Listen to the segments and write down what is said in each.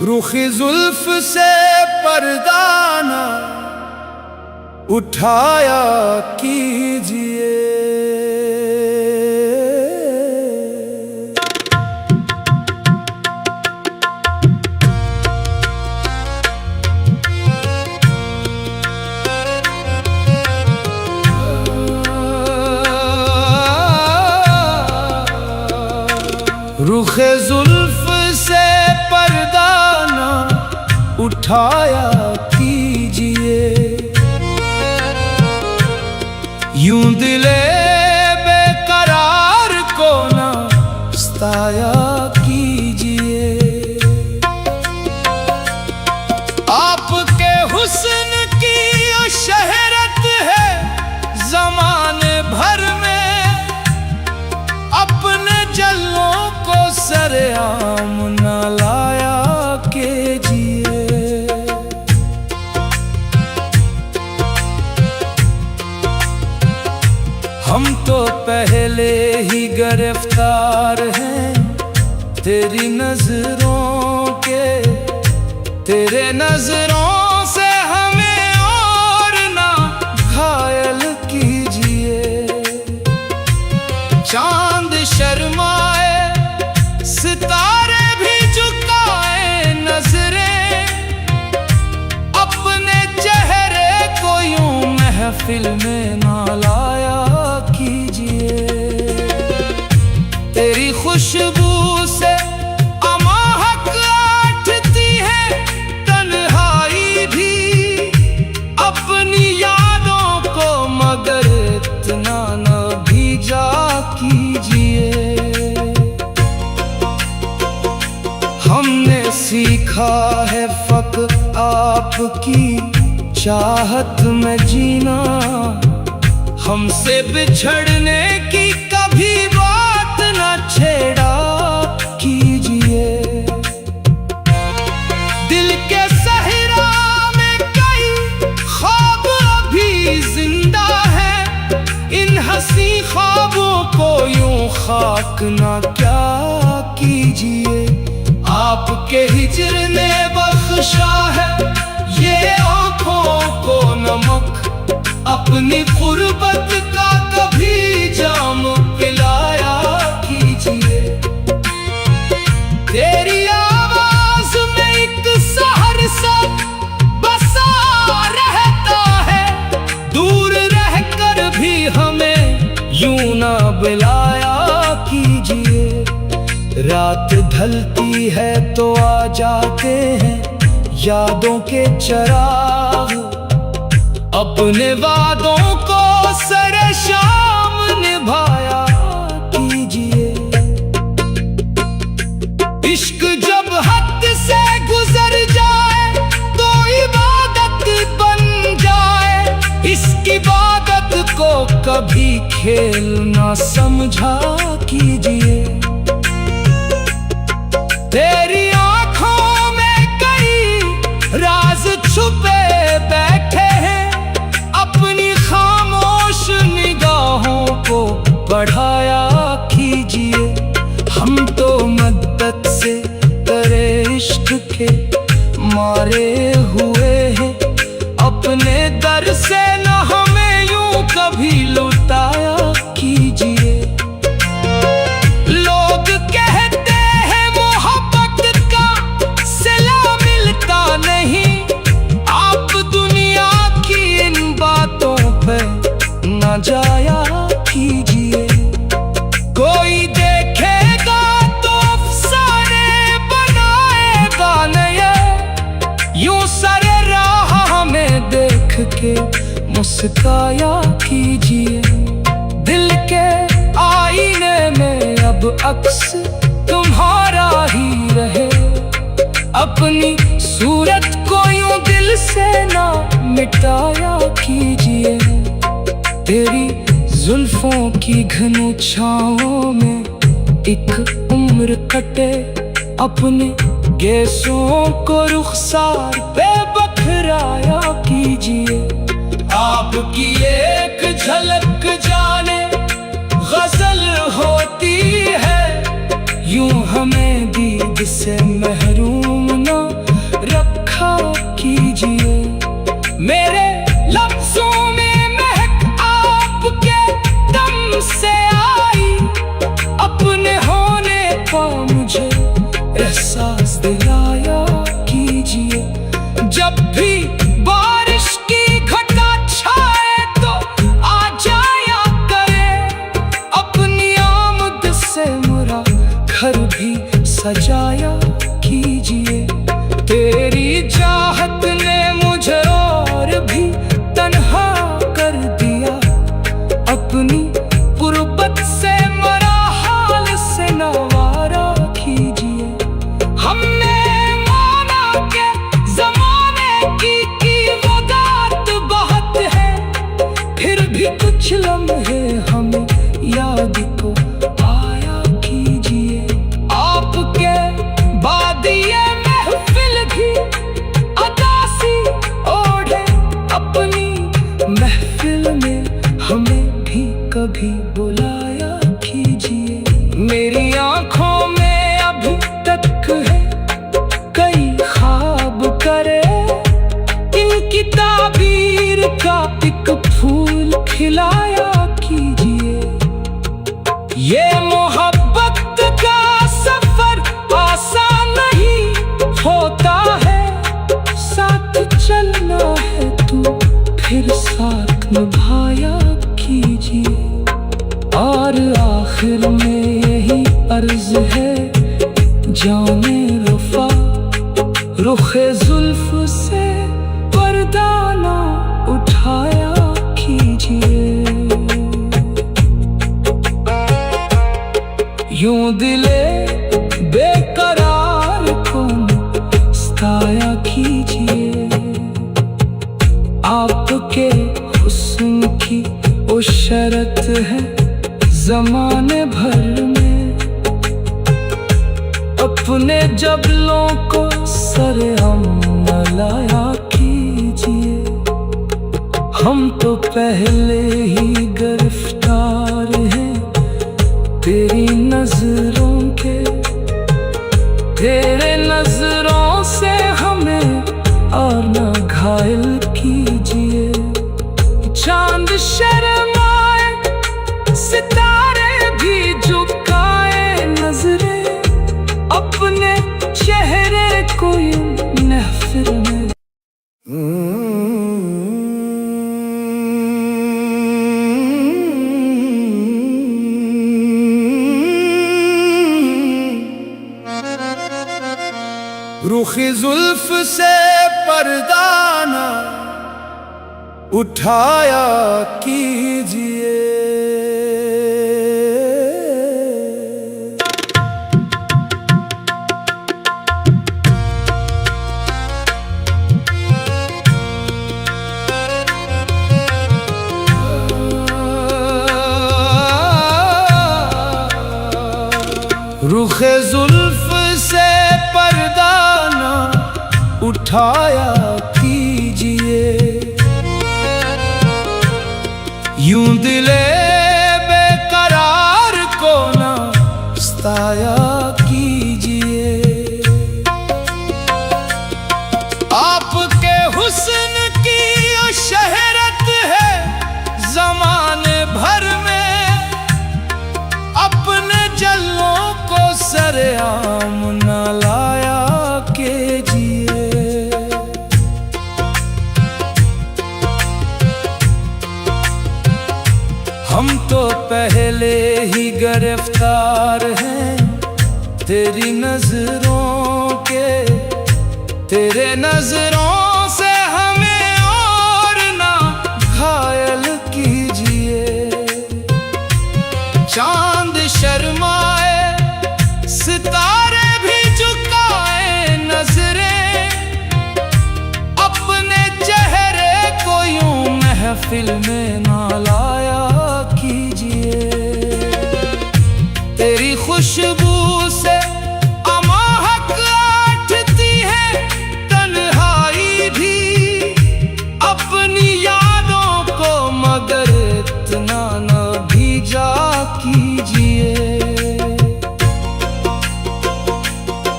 रुखी जुल्फ से पर्दाना उठाया कीजिए। रुखे जुल्फ से पर्दाना उठाया कीजिए, यूं दिले बेकरार को ना सताया कीजिए। आपके हुस्न की शहरत है ज़माने भर में, अपने जलों को सरेआम न लाया कीजिए। हम तो पहले ही गिरफ्तार हैं तेरी नजरों के, तेरे नजरों से हमें और ना घायल कीजिए। चांद शर्माए सितारे भी झुकाए नजरें, अपने चेहरे को यूं महफिल में ना लाया कीजिए। तेरी खुशबू से अमाहक आठती है तन्हाई भी, अपनी यादों को मगर इतना न भीजा कीजिए। हमने सीखा है फक़्त आपकी चाहत में जीना, हमसे बिछड़ने की कभी बात न छेड़ा कीजिए। दिल के सहरा में कई ख्वाब अभी जिंदा है, इन हंसी ख्वाबों को यूं खाक ना क्या कीजिए। आपके हिज्र ने बख्शा है ये आँखों को नमक, अपनी गुर्बत का कभी जाम पिलाया कीजिए। तेरी आवाज में एक सहर सा बसा रहता है, दूर रहकर भी हमें यूं ना बुलाया कीजिए। रात ढलती है तो आ जाते हैं यादों के चिराग, अपने वादों को सरे शाम निभाया कीजिए। इश्क जब हद से गुजर जाए तो इबादत बन जाए, इसकी इबादत को कभी खेल ना समझा कीजिए। तेरी आंखों में कई राज छुपे बैठे हैं, अपनी खामोश निगाहों को बढ़ाया कीजिए। हम तो मद्दत से तेरे इश्क के मारे हुए हैं, अपने दर से न हमें यूं कभी लुटाया कीजिए। लोग कहते हैं मोहब्बत का सिला मिलता नहीं, आप दुनिया की इन बातों पे न जाया कीजिए। कोई देखेगा तो अफसाने बनाएगा नए, यूं सरे राह हमें देख के मुस्काया कीजिए। दिल के आईने में अब अक्स तुम्हारा ही रहे, अपनी सूरत को यूं दिल से ना मिटाया कीजिए। तेरी जुल्फों की घनी छाँवों में एक उम्र कटे, अपने गेसों को रुखसार पे बखराया से महरूम ना रखा कीजिए। मेरे लफ्जों में महक आपके दम से आई, अपने होने का मुझे एहसास दिलाया कीजिए। जब भी बारिश की घटा छाए तो आ जाया करे, अपनी आमद से मेरा घर भी सजाया कीजिए। तेरी चाहत ने मुझे और भी तन्हा कर दिया, अपनी गुर्बत से मरा हाल से नवारा कीजिए। हमने माना के जमाने की वो बात बहुत है, फिर भी कुछ लम्हे हमें याद को आया कीजिए। आपके बाद ये महफिल भी अदासी ओढ़े, अपनी महफिल में हमें भी कभी बुलाया कीजिए। मेरी आंखों में अभी तक है कई ख्वाब करे, इनकी ताबीर का एक फूल खिलाया कीजिए। ये मोहब्बत का सफर आसान नहीं होता है, साथ चलना है तू फिर साथ निभाया कीजिए। और आखिर में यही अर्ज है, जाने रुफा रुखे जुल्फ से पर्दा ना उठाया कीजिए। यूं दिले बेकरार को सताया कीजिए। आपके हुस्न की वो शरत है ज़माने भर में, अपने जबलों को सरेआम न लाया कीजिए। हम तो पहले ही गिरफ्तार हैं तेरी नजरों के, तेरे नजरों से हमें और न घायल कीजिए। चांद शर्माए, सितारे भी झुकाए नजरें, अपने चेहरे को यूं महफिल में। रुखी जुल्फ से पर्दा ना उठाया कीजिए। रुखे जुल्फ से पर्दा ना उठाया कीजिए। यूं दिले बेकरार को ना सताया कीजिए। आपके हुस्न की शहरत है ज़माने भर में, अपने जलों को सरेआम न लाया कीजिए। हम तो पहले ही गिरफ्तार हैं तेरी नजरों के, तेरे नजरों से हमें और ना घायल कीजिए। चांद शर्माए, सितारे भी झुकाए नजरें, अपने चेहरे को यूं महफिल में ना लाया कीजिए। तेरी खुशबू से अमाहक आठती है तन्हाई भी, अपनी यादों को मगर इतना न भीजा कीजिए।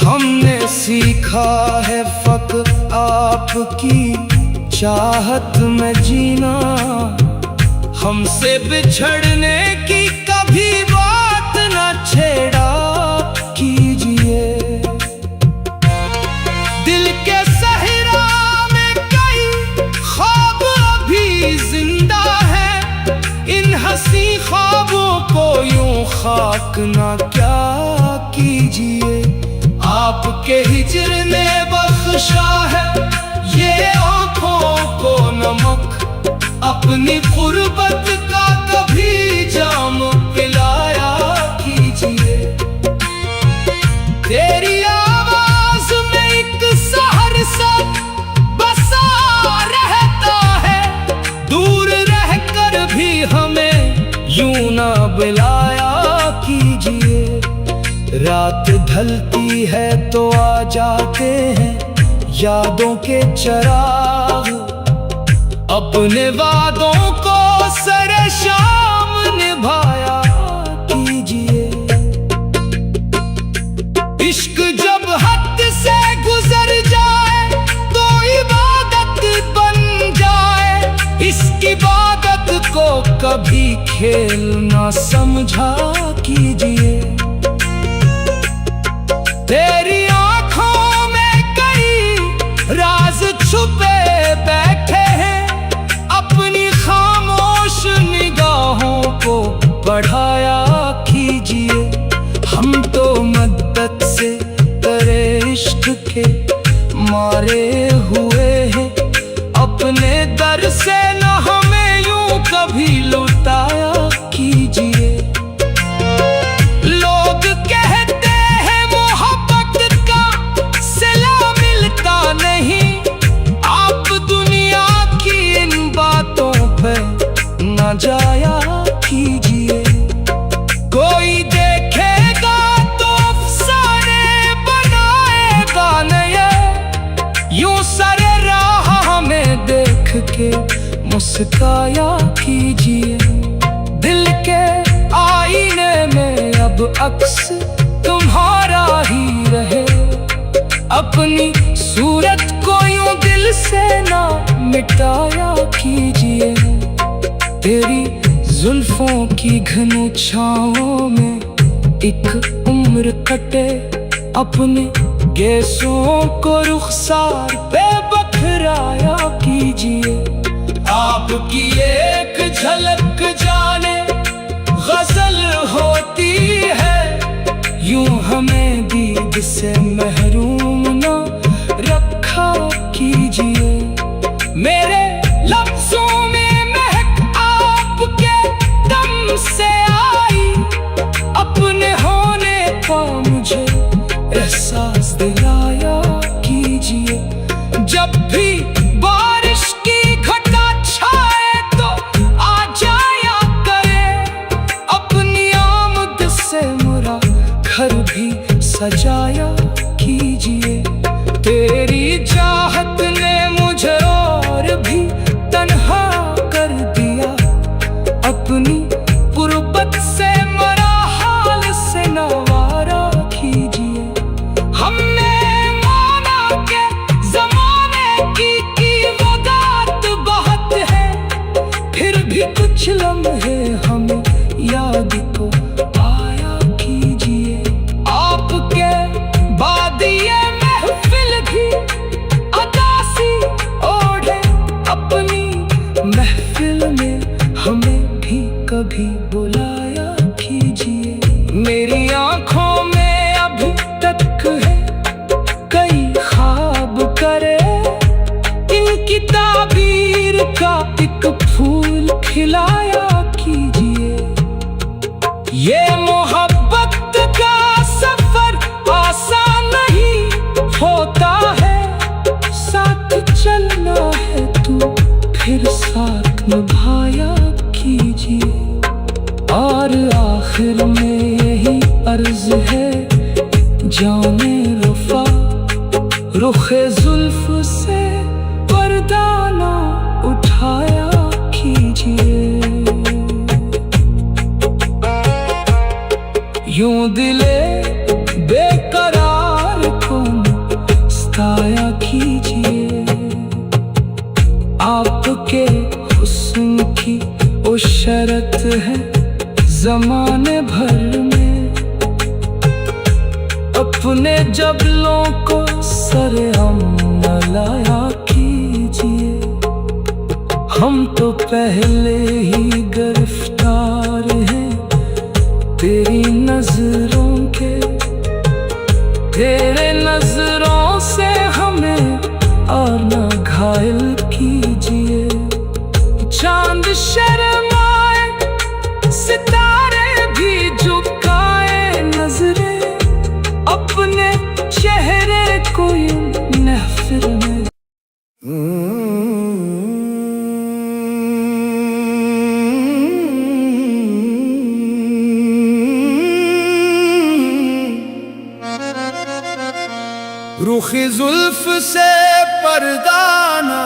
हम आपकी चाहत में जीना, हमसे बिछड़ने की कभी बात न छेड़ा कीजिए। दिल के सहरा में कई ख्वाब अभी जिंदा है, इन हंसी ख्वाबों को यूं खाक ना क्या कीजिए। आपके हिज्र ने बख्शा है ये आँखों को नमक, अपनी गुर्बत का कभी जाम पिलाया कीजिए। तेरी आवाज में एक सहरसा बसा रहता है, दूर रहकर भी हमें यूं ना बुलाया कीजिए। रात ढलती है तो आ जाते हैं यादों के चिराग, अपने वादों को सरे शाम निभाया कीजिए। इश्क जब हद से गुजर जाए तो इबादत बन जाए, इसकी इबादत को कभी खेल ना समझा कीजिए। तेरी आँखों में कई राज छुपे बैठे हैं, अपनी खामोश निगाहों को बढ़ाया कीजिए। हम तो मद्दत से तेरे इश्क के मारे हुए हैं, अपने दर से न हमें यूं कभी लुटाया कीजिए। लोग कहते हैं मोहब्बत का सिला मिलता नहीं, आप दुनिया की इन बातों पे न जाया कीजिए। कोई देखेगा तो अफसाने बनाएगा नए, यूं सरे राह हमें देख के मुस्काया कीजिए। दिल के आईने में अब अक्स तुम्हारा ही रहे, अपनी सूरत को यूं दिल से ना मिटाया कीजिए। तेरी जुल्फों की घनी छाँवों में एक उम्र कटे, अपने गेसों को रुखसार पे बखराया कीजिए। आपकी एक झलक जाने गजल होती है, यूं हमें दीद से महरूम ना रखा कीजिए। मेरे लफ्जों में महक आपके दम से आई, अपने होने का मुझे एहसास दिलाया कीजिए। जब भी बारिश की घटा छाए तो आ जाया करे, अपनी आमद से मेरा घर भी सजाया कीजिए। तेरी चाहत ने मुझे और भी तन्हा कर दिया, अपनी गुर्बत से मेरा हाल से नवारा कीजिए। हमने माना के जमाने की वो बात बहुत है, फिर भी कुछ लम्हे हमें याद को आया कीजिए। आपके बाद ये महफिल भी अदासी ओढ़े, अपनी महफिल में हमें भी कभी बुलाया कीजिए। मेरी आँखों में अभी तक है कई ख्वाब करे, इनकी ताबीर का एक फूल खिलाया कीजिए। ये मोहब्बत का सफर आसान नहीं होता है, साथ चलना है तू फिर साथ निभाया कीजिए। और आखिर में यही अर्ज है, जाने रुफा रुखे जुल्फ से पर्दा ना उठाया कीजिए। यूं दिले बेकरार को सताया कीजिए। जमाने भर में अपने जबलों को सरेआम न लाया कीजिए। हम तो पहले ही गिरफ्तार हैं तेरी नजरों के। तेरे नजरों से हमें और न घायल कीजिए। चांद शर्माए, सितारे भी झुकाए नजरें, अपने चेहरे को यूं महफिल में। रुखी जुल्फ से पर्दाना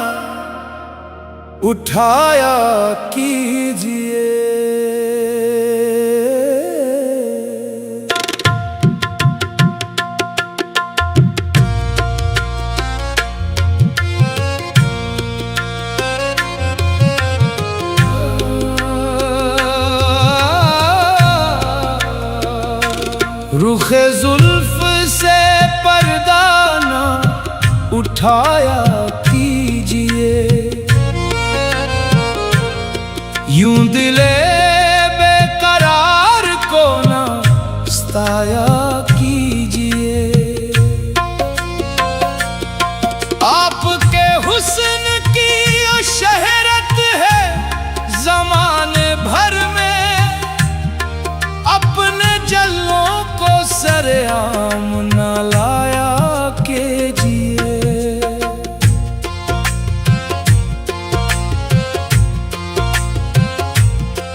उठाया कीजिए। रुखे जुल्फ से पर्दाना उठाया कीजिए। यूं दिले बेकरार को ना सताया कीजिए। आपके हुस्न की शहरत है ज़माने भर में, अपने जलों को सरेआम न लाया कीजिए।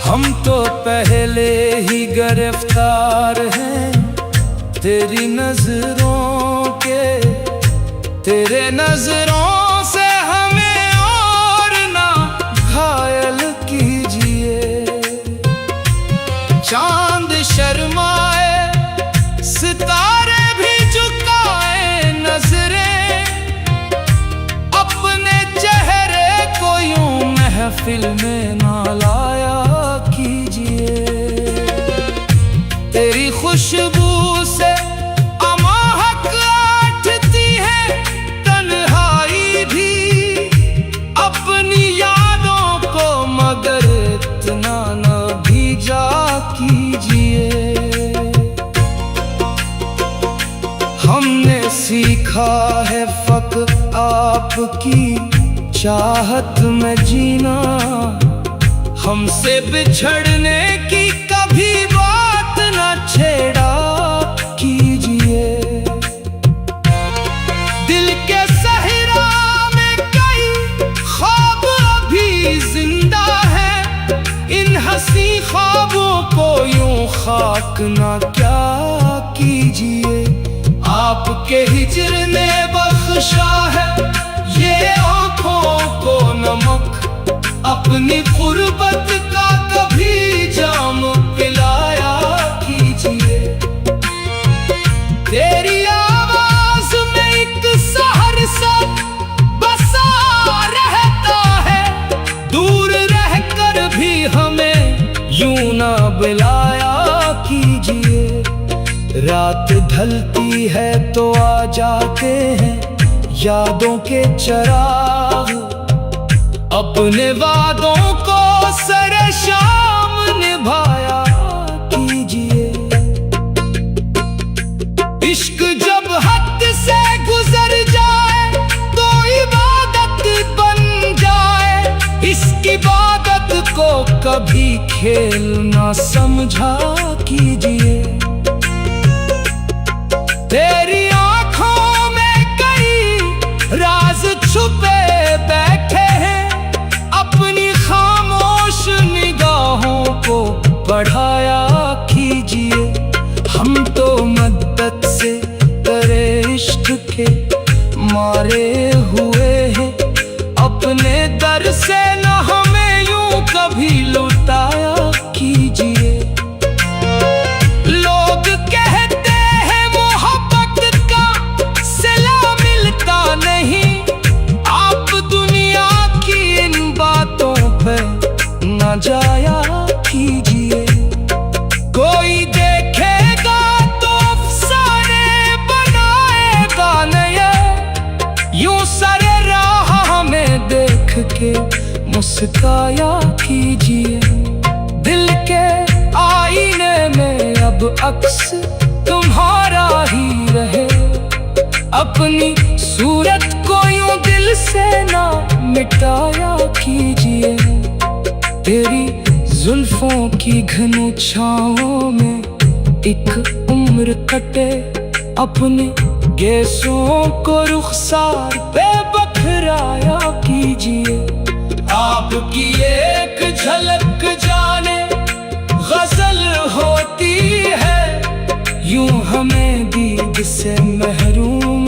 हम तो पहले ही गिरफ्तार हैं तेरी नजरों के। तेरे नजरों से हमें और ना घायल कीजिए। चांद शर्माए, सितारे भी झुकाए नजरें, अपने चेहरे को यूं महफिल में ना लाया कीजिए। तेरी खुशबू से अमाहक आठती है तन्हाई भी, अपनी यादों को मगर इतना न भीजा कीजिए। हमने सीखा है फक़्त आपकी चाहत में जीना, हमसे बिछड़ने की कभी बात न छेड़ा कीजिए। दिल के सहरा में कई ख्वाब अभी जिंदा है, इन हंसी ख्वाबों को यूं खाक ना क्या कीजिए। आपके हिज्र ने बख्शा है ये आँखों को नमक, अपनी गुर्बत का कभी जाम पिलाया कीजिए। तेरी आवाज में एक सहर सा बसा रहता है, दूर रहकर भी हमें यूं ना बुलाया कीजिए। रात ढलती है तो आ जाते हैं यादों के चिराग, अपने वादों को सरे शाम निभाया कीजिए। इश्क जब हद से गुजर जाए तो इबादत बन जाए, इसकी इबादत को कभी खेल ना समझा कीजिए। तेरी आँखों में कई राज छुपे बैठे हैं, अपनी खामोश निगाहों को बढ़ाया कीजिए। हम तो मद्दत से तेरे इश्क के मारे हुए हैं, अपने दर से न हमें यूं कभी लुटाया कीजिए। लोग कहते हैं मोहब्बत का सिला मिलता नहीं, आप दुनिया की इन बातों पे न जाया कीजिए। के मुस्काया कीजिए। दिल के आईने में अब अक्स तुम्हारा ही रहे। अपनी सूरत को यूं दिल से ना मिटाया कीजिए। तेरी जुल्फों की घनी छाँवों में एक उम्र कटे। अपने गेसों को रुखसार पे बखराया कीजिए। आपकी एक झलक जाने गजल होती है, यूं हमें दीद से महरूम